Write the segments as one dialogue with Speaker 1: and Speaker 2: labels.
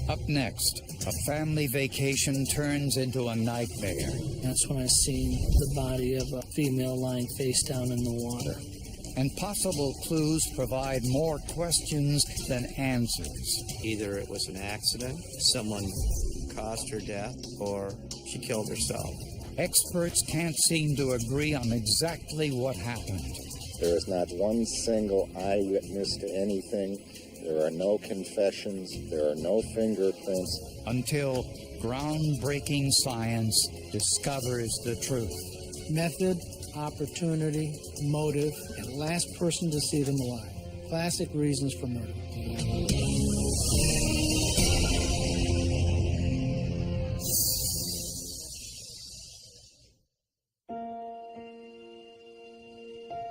Speaker 1: Up next, a family vacation turns into a nightmare.
Speaker 2: That's when I seen the body of a female lying face down in the water.
Speaker 1: And possible clues provide more questions than answers.
Speaker 3: Either it was an accident, someone caused her death, or she killed herself.
Speaker 1: Experts can't seem to agree on exactly what happened.
Speaker 4: There is not one single eyewitness to anything. There are no confessions. There are no fingerprints.
Speaker 1: Until groundbreaking science discovers the truth.
Speaker 2: Method, opportunity, motive, and last person to see them alive. Classic reasons for murder.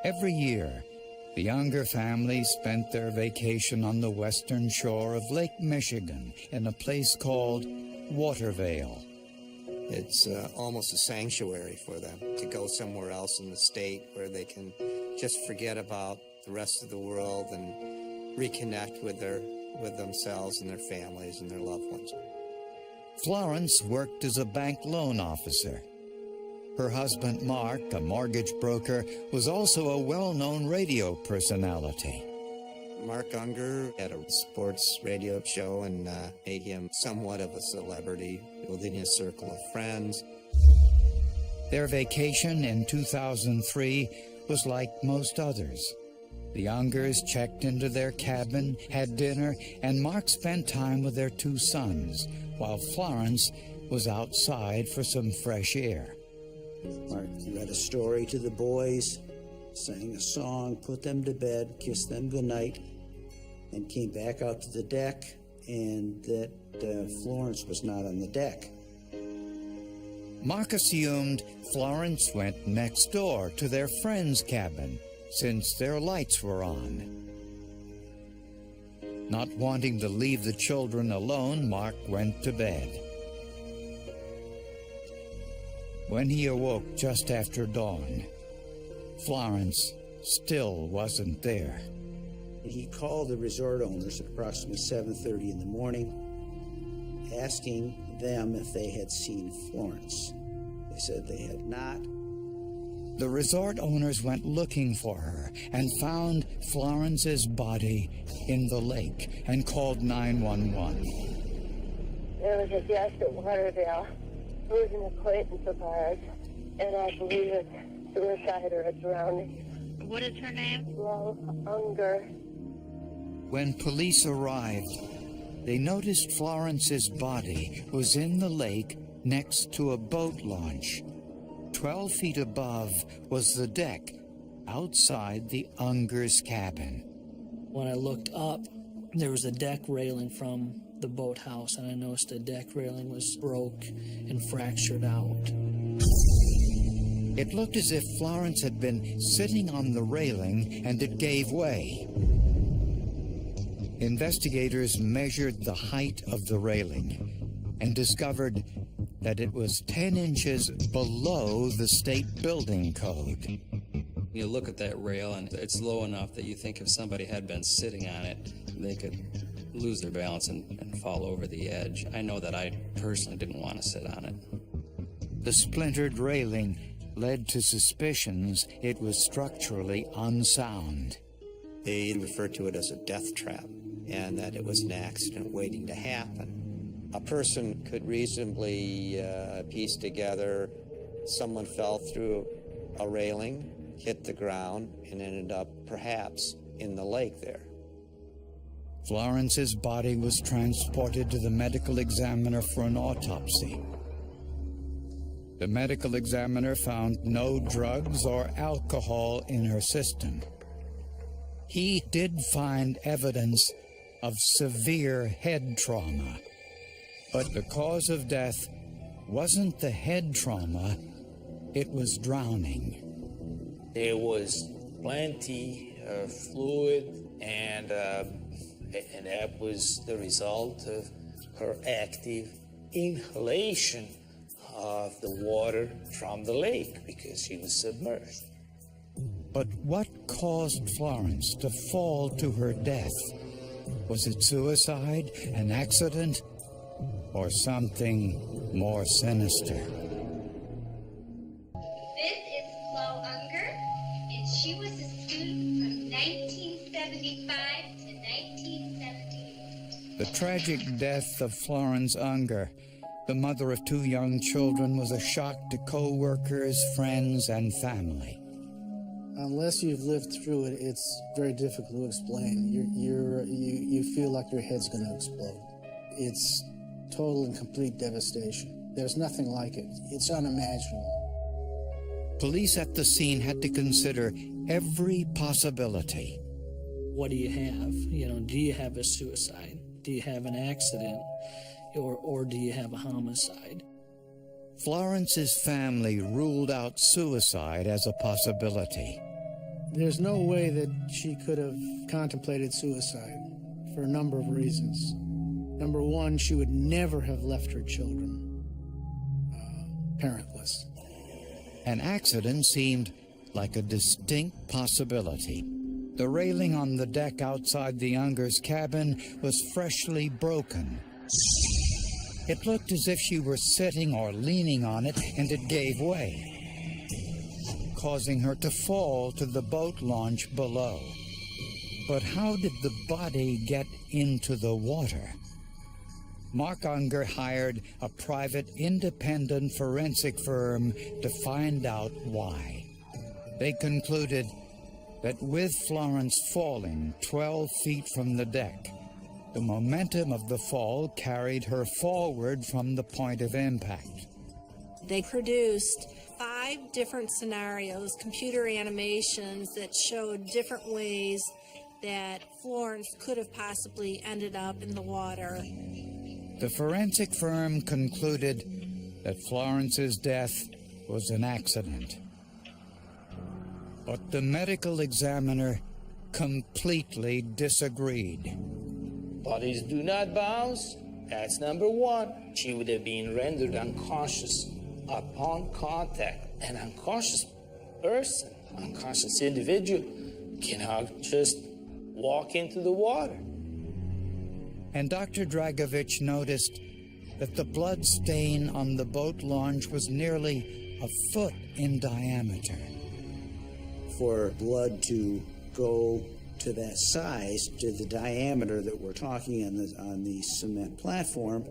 Speaker 1: Every year, the Unger family spent their vacation on the western shore of Lake Michigan in a place called Watervale.
Speaker 3: It's almost a sanctuary for them to go somewhere else in the state where they can just forget about the rest of the world and reconnect with themselves and their families and their loved ones.
Speaker 1: Florence worked as a bank loan officer. Her husband, Mark, a mortgage broker, was also a well-known radio personality.
Speaker 3: Mark Unger had a sports radio show and made him somewhat of a celebrity within his circle of friends.
Speaker 1: Their vacation in 2003 was like most others. The Ungers checked into their cabin, had dinner, and Mark spent time with their two sons, while Florence was outside for some fresh air.
Speaker 5: Mark read a story to the boys, sang a song, put them to bed, kissed them goodnight, and came back out to the deck, and that Florence was not on the deck.
Speaker 1: Mark assumed Florence went next door to their friend's cabin, since their lights were on. Not wanting to leave the children alone, Mark went to bed. When he awoke just after dawn, Florence still wasn't there.
Speaker 5: He called the resort owners at approximately 7:30 in the morning, asking them if they had seen Florence. They said they had not.
Speaker 1: The resort owners went looking for her and found Florence's body in the lake and called 911.
Speaker 6: There was a guest at Watervale who was an acquaintance of ours, and I believe it's suicide or a drowning.
Speaker 7: What is her name?
Speaker 6: Flo Unger.
Speaker 1: When police arrived, they noticed Florence's body was in the lake next to a boat launch. 12 feet above was the deck outside the Ungers' cabin.
Speaker 2: When I looked up, there was a deck railing from the boathouse, and I noticed the deck railing was broke and fractured out.
Speaker 1: It looked as if Florence had been sitting on the railing and it gave way. Investigators measured the height of the railing and discovered that it was 10 inches below the state building code.
Speaker 8: You look at that rail and it's low enough that you think if somebody had been sitting on it, they could lose their balance and fall over the edge. I know that I personally didn't want to sit on it.
Speaker 1: The splintered railing led to suspicions it was structurally unsound.
Speaker 3: They referred to it as a death trap and that it was an accident waiting to happen. A person could reasonably piece together someone fell through a railing, hit the ground, and ended up perhaps in the lake there.
Speaker 1: Florence's body was transported to the medical examiner for an autopsy. The medical examiner found no drugs or alcohol in her system. He did find evidence of severe head trauma, but the cause of death wasn't the head trauma, it was drowning.
Speaker 9: There was plenty of fluid, and that was the result of her active inhalation of the water from the lake because she was submerged.
Speaker 1: But what caused Florence to fall to her death? Was it suicide, an accident, or something more sinister.
Speaker 7: This is Flo Unger, and she was a student from 1975 to 1978.
Speaker 1: The tragic death of Florence Unger, the mother of 2 young children, was a shock to co-workers, friends, and family.
Speaker 10: Unless you've lived through it, it's very difficult to explain. You feel like your head's going to explode. It's total and complete devastation. There's nothing like it. It's unimaginable.
Speaker 1: Police at the scene had to consider every possibility.
Speaker 2: What do you have? Do you have a suicide? Do you have an accident? Or do you have a homicide?
Speaker 1: Florence's family ruled out suicide as a possibility.
Speaker 10: There's no way that she could have contemplated suicide for a number of reasons. Number one, she would never have left her children parentless.
Speaker 1: An accident seemed like a distinct possibility. The railing on the deck outside the Ungers' cabin was freshly broken. It looked as if she were sitting or leaning on it, and it gave way, causing her to fall to the boat launch below. But how did the body get into the water? Mark Unger hired a private independent forensic firm to find out why. They concluded that with Florence falling 12 feet from the deck, the momentum of the fall carried her forward from the point of impact.
Speaker 11: They produced 5 different scenarios, computer animations that showed different ways that Florence could have possibly ended up in the water.
Speaker 1: The forensic firm concluded that Florence's death was an accident. But the medical examiner completely disagreed.
Speaker 9: Bodies do not bounce. That's number one. She would have been rendered unconscious upon contact. An unconscious person, unconscious individual, cannot just walk into the water.
Speaker 1: And Dr. Dragovich noticed that the blood stain on the boat launch was nearly a foot in diameter.
Speaker 5: For blood to go to that size, to the diameter that we're talking on the cement platform,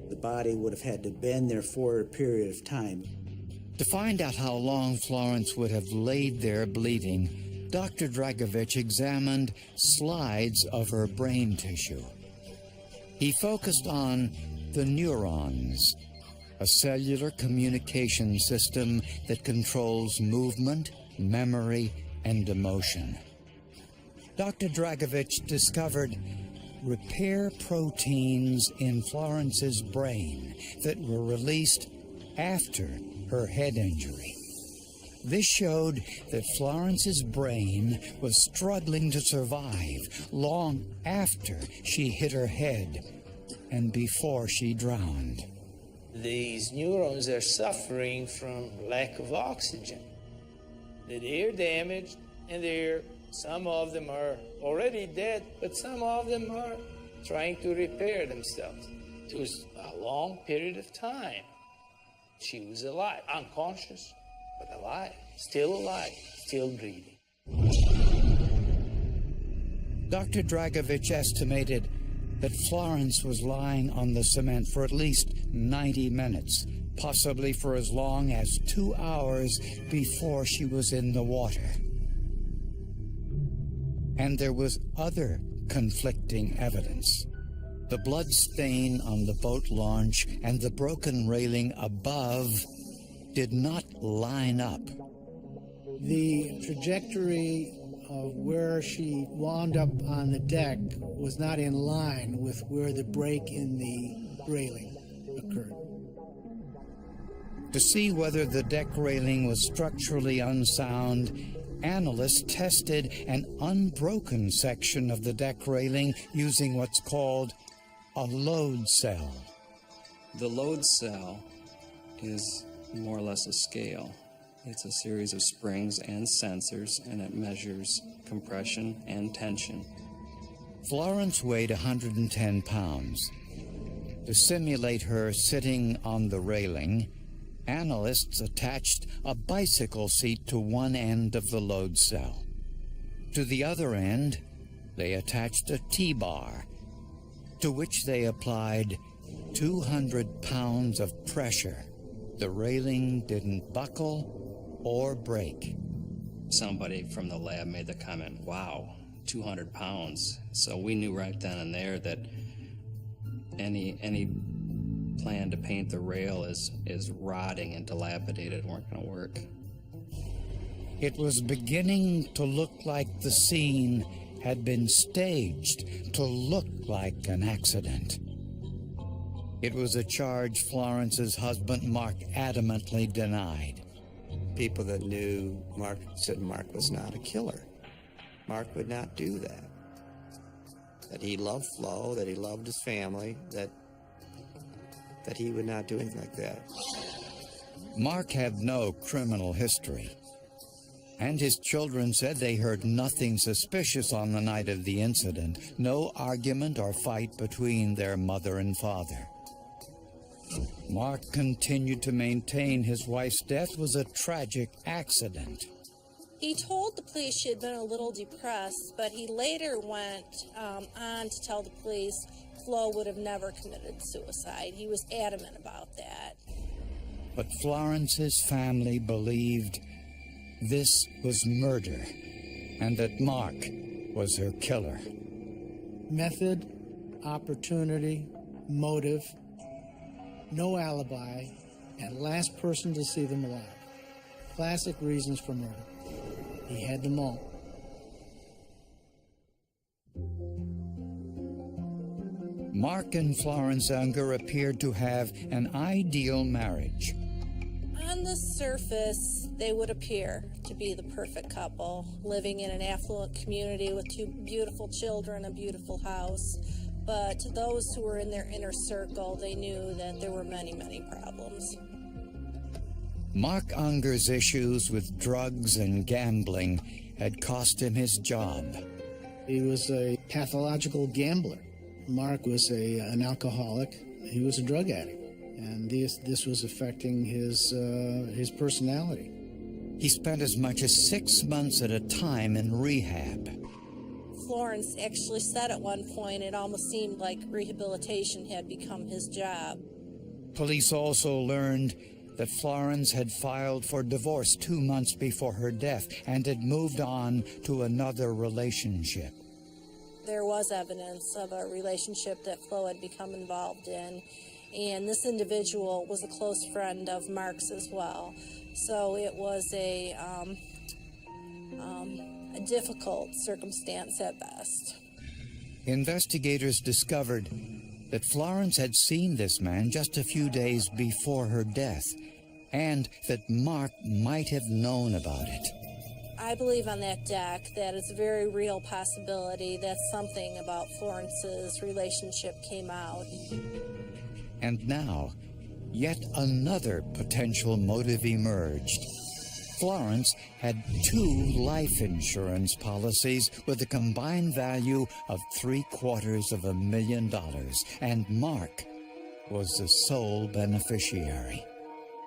Speaker 5: the body would have had to been there for a period of time.
Speaker 1: To find out how long Florence would have laid there bleeding, Dr. Dragovich examined slides of her brain tissue. He focused on the neurons, a cellular communication system that controls movement, memory, and emotion. Dr. Dragovich discovered repair proteins in Florence's brain that were released after her head injury. This showed that Florence's brain was struggling to survive long after she hit her head and before she drowned.
Speaker 9: These neurons are suffering from lack of oxygen. They're damaged, and some of them are already dead, but some of them are trying to repair themselves. It was a long period of time. She was alive, unconscious, but alive, still breathing.
Speaker 1: Dr. Dragovich estimated that Florence was lying on the cement for at least 90 minutes, possibly for as long as 2 hours before she was in the water. And there was other conflicting evidence. The blood stain on the boat launch and the broken railing above did not line up.
Speaker 10: The trajectory of where she wound up on the deck was not in line with where the break in the railing occurred.
Speaker 1: To see whether the deck railing was structurally unsound, analysts tested an unbroken section of the deck railing using what's called a load cell.
Speaker 8: The load cell is more or less a scale. It's a series of springs and sensors, and it measures compression and tension.
Speaker 1: Florence weighed 110 pounds. To simulate her sitting on the railing, analysts attached a bicycle seat to one end of the load cell. To the other end, they attached a T-bar, to which they applied 200 pounds of pressure. The railing didn't buckle or break.
Speaker 8: Somebody from the lab made the comment, wow, 200 pounds. So we knew right then and there that any plan to paint the rail is rotting and dilapidated weren't going to work.
Speaker 1: It was beginning to look like the scene had been staged to look like an accident. It was a charge Florence's husband, Mark, adamantly denied.
Speaker 3: People that knew Mark said Mark was not a killer. Mark would not do that. That he loved Flo, that he loved his family, that he would not do anything like that.
Speaker 1: Mark had no criminal history, and his children said they heard nothing suspicious on the night of the incident, no argument or fight between their mother and father. Mark continued to maintain his wife's death was a tragic accident.
Speaker 11: He told the police she had been a little depressed, but he later went on to tell the police Flo would have never committed suicide. He was adamant about that.
Speaker 1: But Florence's family believed this was murder and that Mark was her killer.
Speaker 10: Method, opportunity, motive, no alibi, and last person to see them alive. Classic reasons for murder. He had them all.
Speaker 1: Mark and Florence Unger appeared to have an ideal marriage.
Speaker 11: On the surface, they would appear to be the perfect couple, living in an affluent community with two beautiful children, a beautiful house. But to those who were in their inner circle, they knew that there were many, many problems.
Speaker 1: Mark Unger's issues with drugs and gambling had cost him his job.
Speaker 10: He was a pathological gambler. Mark was an alcoholic. He was a drug addict. And this was affecting his personality.
Speaker 1: He spent as much as 6 months at a time in rehab.
Speaker 11: Florence actually said at one point it almost seemed like rehabilitation had become his job.
Speaker 1: Police also learned that Florence had filed for divorce 2 months before her death and had moved on to another relationship.
Speaker 11: There was evidence of a relationship that Flo had become involved in, and this individual was a close friend of Mark's as well. So it was a difficult circumstance at best.
Speaker 1: Investigators discovered that Florence had seen this man just a few days before her death, and that Mark might have known about it.
Speaker 11: I believe on that deck that it's a very real possibility that something about Florence's relationship came out.
Speaker 1: And now, yet another potential motive emerged. Florence had 2 life insurance policies with a combined value of $750,000, and Mark was the sole beneficiary.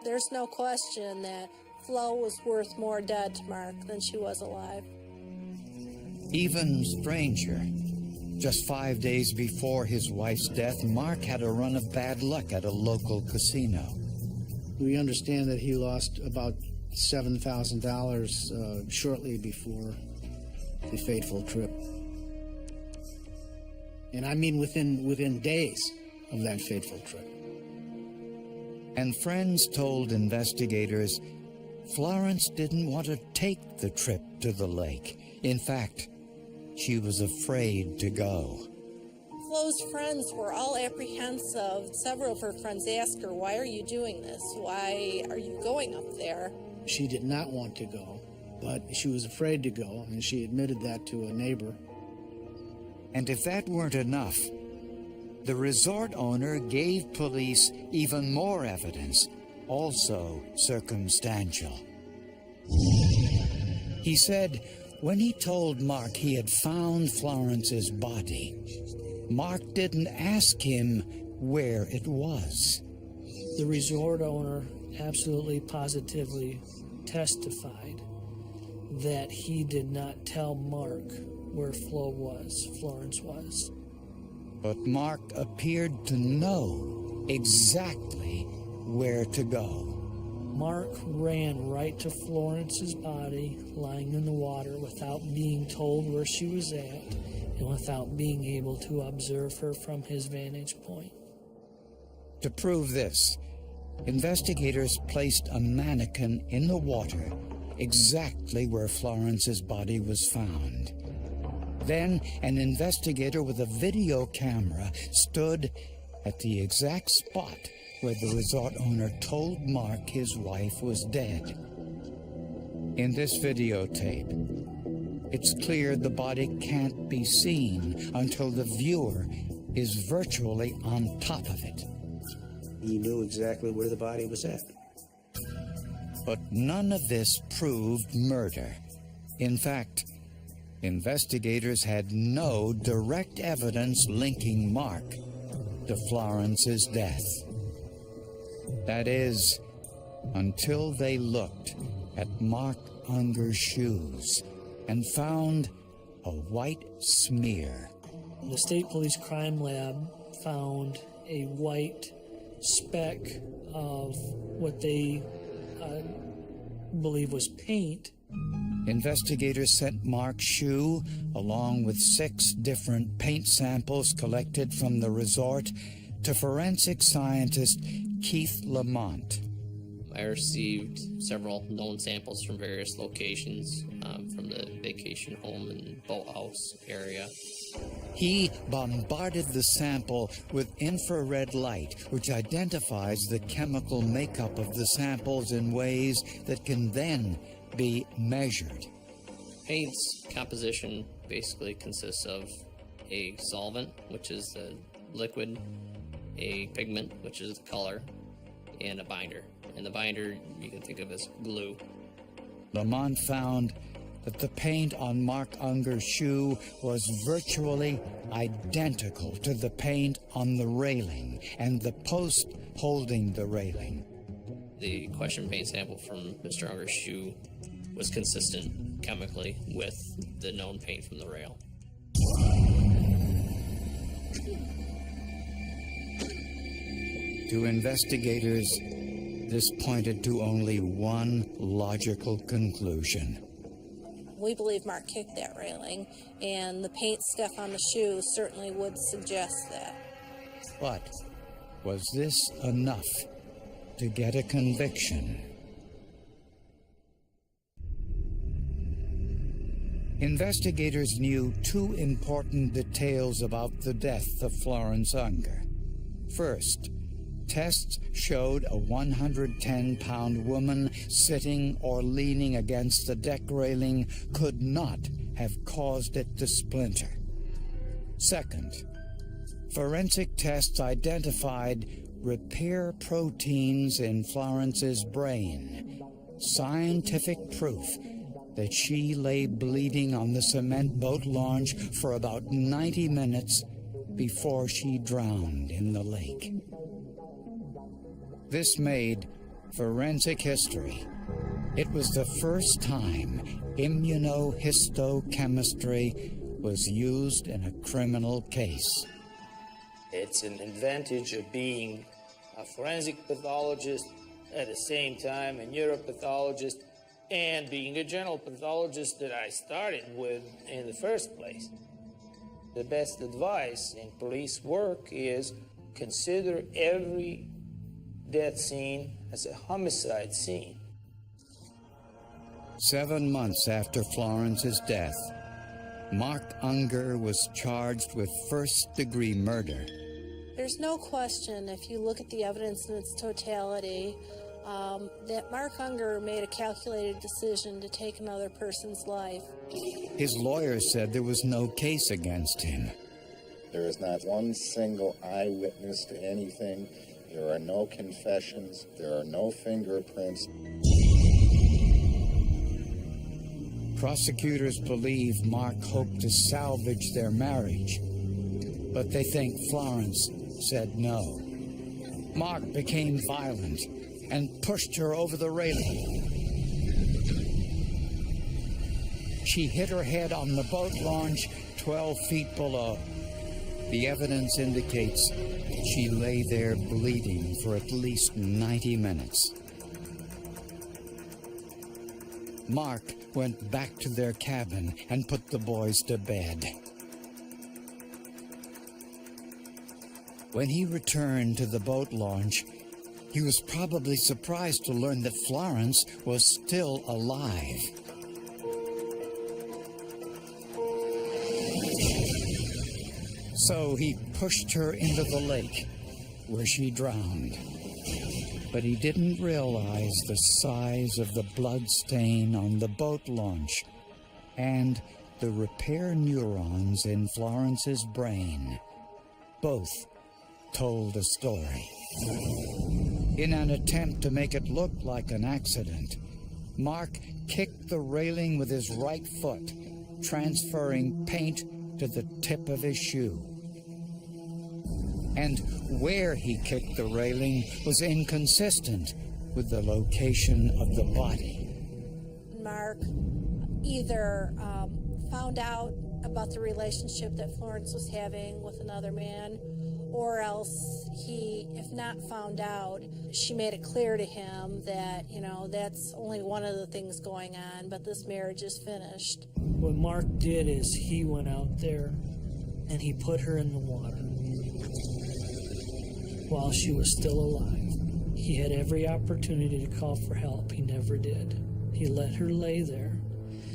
Speaker 11: There's no question that Flo was worth more dead to Mark than she was alive.
Speaker 1: Even stranger, just 5 days before his wife's death, Mark had a run of bad luck at a local casino.
Speaker 10: We understand that he lost about $7,000 shortly before the fateful trip. And I mean within days of that fateful trip.
Speaker 1: And friends told investigators Florence didn't want to take the trip to the lake. In fact, she was afraid to go.
Speaker 11: Flo's friends were all apprehensive. Several of her friends asked her, "Why are you doing this? Why are you going up there?"
Speaker 10: She did not want to go, but she was afraid to go, and she admitted that to a neighbor.
Speaker 1: And if that weren't enough, the resort owner gave police even more evidence, also circumstantial. He said when he told Mark he had found Florence's body, Mark didn't ask him where it was.
Speaker 2: The resort owner absolutely positively testified that he did not tell Mark where Florence was.
Speaker 1: But Mark appeared to know exactly where to go.
Speaker 2: Mark ran right to Florence's body lying in the water without being told where she was at and without being able to observe her from his vantage point.
Speaker 1: To prove this, investigators placed a mannequin in the water exactly where Florence's body was found. Then an investigator with a video camera stood at the exact spot where the resort owner told Mark his wife was dead. In this videotape, it's clear the body can't be seen until the viewer is virtually on top of it.
Speaker 5: He knew exactly where the body was at.
Speaker 1: But none of this proved murder. In fact, investigators had no direct evidence linking Mark to Florence's death. That is, until they looked at Mark Unger's shoes and found a white smear.
Speaker 2: The State Police Crime Lab found a white speck of what they believe was paint.
Speaker 1: Investigators sent Mark's shoe, along with 6 different paint samples collected from the resort, to forensic scientist Keith Lamont.
Speaker 12: I received several known samples from various locations, from the vacation home and boathouse area.
Speaker 1: He bombarded the sample with infrared light, which identifies the chemical makeup of the samples in ways that can then be measured.
Speaker 12: Paint's composition basically consists of a solvent, which is the liquid, a pigment, which is the color, and a binder. And the binder you can think of as glue.
Speaker 1: Lamont found that the paint on Mark Unger's shoe was virtually identical to the paint on the railing and the post holding the railing.
Speaker 12: The question paint sample from Mr. Unger's shoe was consistent chemically with the known paint from the rail.
Speaker 1: To investigators, this pointed to only one logical conclusion.
Speaker 11: We believe Mark kicked that railing, and the paint stuff on the shoe certainly would suggest that.
Speaker 1: But was this enough to get a conviction? Investigators knew 2 important details about the death of Florence Unger. First, tests showed a 110-pound woman sitting or leaning against the deck railing could not have caused it to splinter. Second, forensic tests identified repair proteins in Florence's brain, scientific proof that she lay bleeding on the cement boat launch for about 90 minutes before she drowned in the lake. This made forensic history. It was the first time immunohistochemistry was used in a criminal case.
Speaker 9: It's an advantage of being a forensic pathologist at the same time a neuropathologist and being a general pathologist that I started with in the first place. The best advice in police work is consider every death scene as a homicide scene.
Speaker 1: 7 months after Florence's death, Mark Unger was charged with first-degree murder.
Speaker 11: There's no question, if you look at the evidence in its totality, that Mark Unger made a calculated decision to take another person's life.
Speaker 1: His lawyers said there was no case against him.
Speaker 4: There is not one single eyewitness to anything. There are no confessions. There are no fingerprints.
Speaker 1: Prosecutors believe Mark hoped to salvage their marriage, but they think Florence said no. Mark became violent and pushed her over the railing. She hit her head on the boat launch 12 feet below. The evidence indicates she lay there bleeding for at least 90 minutes. Mark went back to their cabin and put the boys to bed. When he returned to the boat launch, he was probably surprised to learn that Florence was still alive. So he pushed her into the lake, where she drowned. But he didn't realize the size of the blood stain on the boat launch and the repair neurons in Florence's brain. Both told a story. In an attempt to make it look like an accident, Mark kicked the railing with his right foot, transferring paint to the tip of his shoe. And where he kicked the railing was inconsistent with the location of the body.
Speaker 11: Mark either found out about the relationship that Florence was having with another man, or else he, if not found out, she made it clear to him that, you know, that's only one of the things going on, but this marriage is finished.
Speaker 2: What Mark did is he went out there and he put her in the water while she was still alive. He had every opportunity to call for help. He never did. He let her lay there,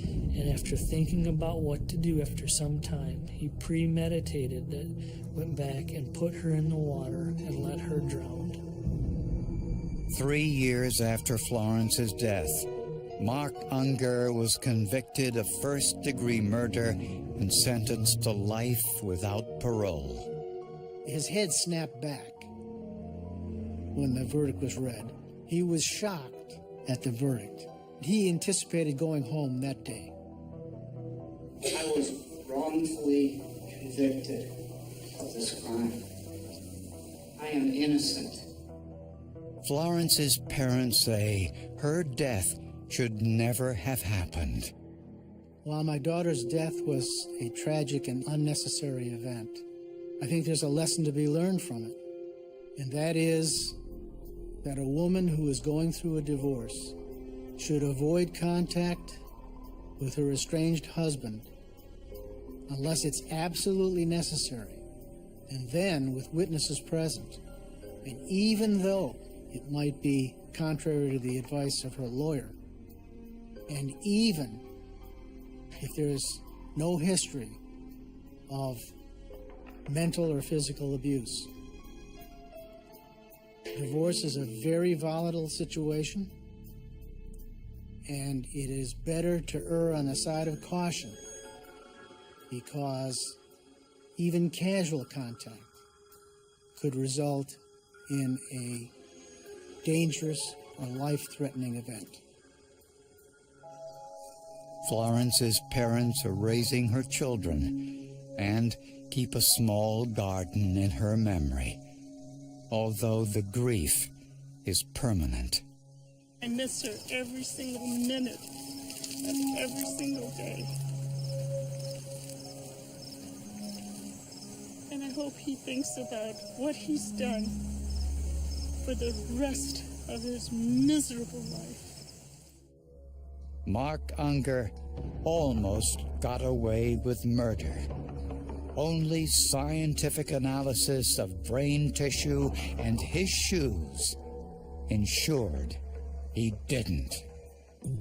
Speaker 2: and after thinking about what to do after some time, he premeditated it, went back and put her in the water and let her drown.
Speaker 1: 3 years after Florence's death, Mark Unger was convicted of first-degree murder and sentenced to life without parole.
Speaker 10: His head snapped back when the verdict was read. He was shocked at the verdict. He anticipated going home that day.
Speaker 13: I was wrongfully convicted of this crime. I am innocent.
Speaker 1: Florence's parents say her death should never have happened.
Speaker 10: While my daughter's death was a tragic and unnecessary event, I think there's a lesson to be learned from it. And that is that a woman who is going through a divorce should avoid contact with her estranged husband unless it's absolutely necessary, and then with witnesses present. And even though it might be contrary to the advice of her lawyer, and even if there's no history of mental or physical abuse, divorce is a very volatile situation, and it is better to err on the side of caution, because even casual contact could result in a dangerous or life-threatening event.
Speaker 1: Florence's parents are raising her children and keep a small garden in her memory, although the grief is permanent.
Speaker 14: I miss her every single minute of every single day. And I hope he thinks about what he's done for the rest of his miserable life.
Speaker 1: Mark Unger almost got away with murder. Only scientific analysis of brain tissue and his shoes ensured he didn't.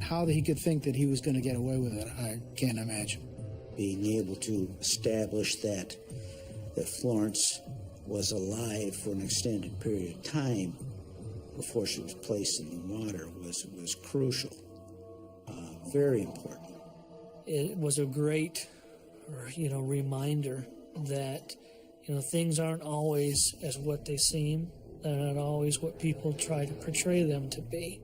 Speaker 10: How he could think that he was going to get away with it, I can't imagine.
Speaker 5: Being able to establish that Florence was alive for an extended period of time before she was placed in the water was crucial, very important.
Speaker 2: It was a great, reminder that, things aren't always as what they seem. They're not always what people try to portray them to be.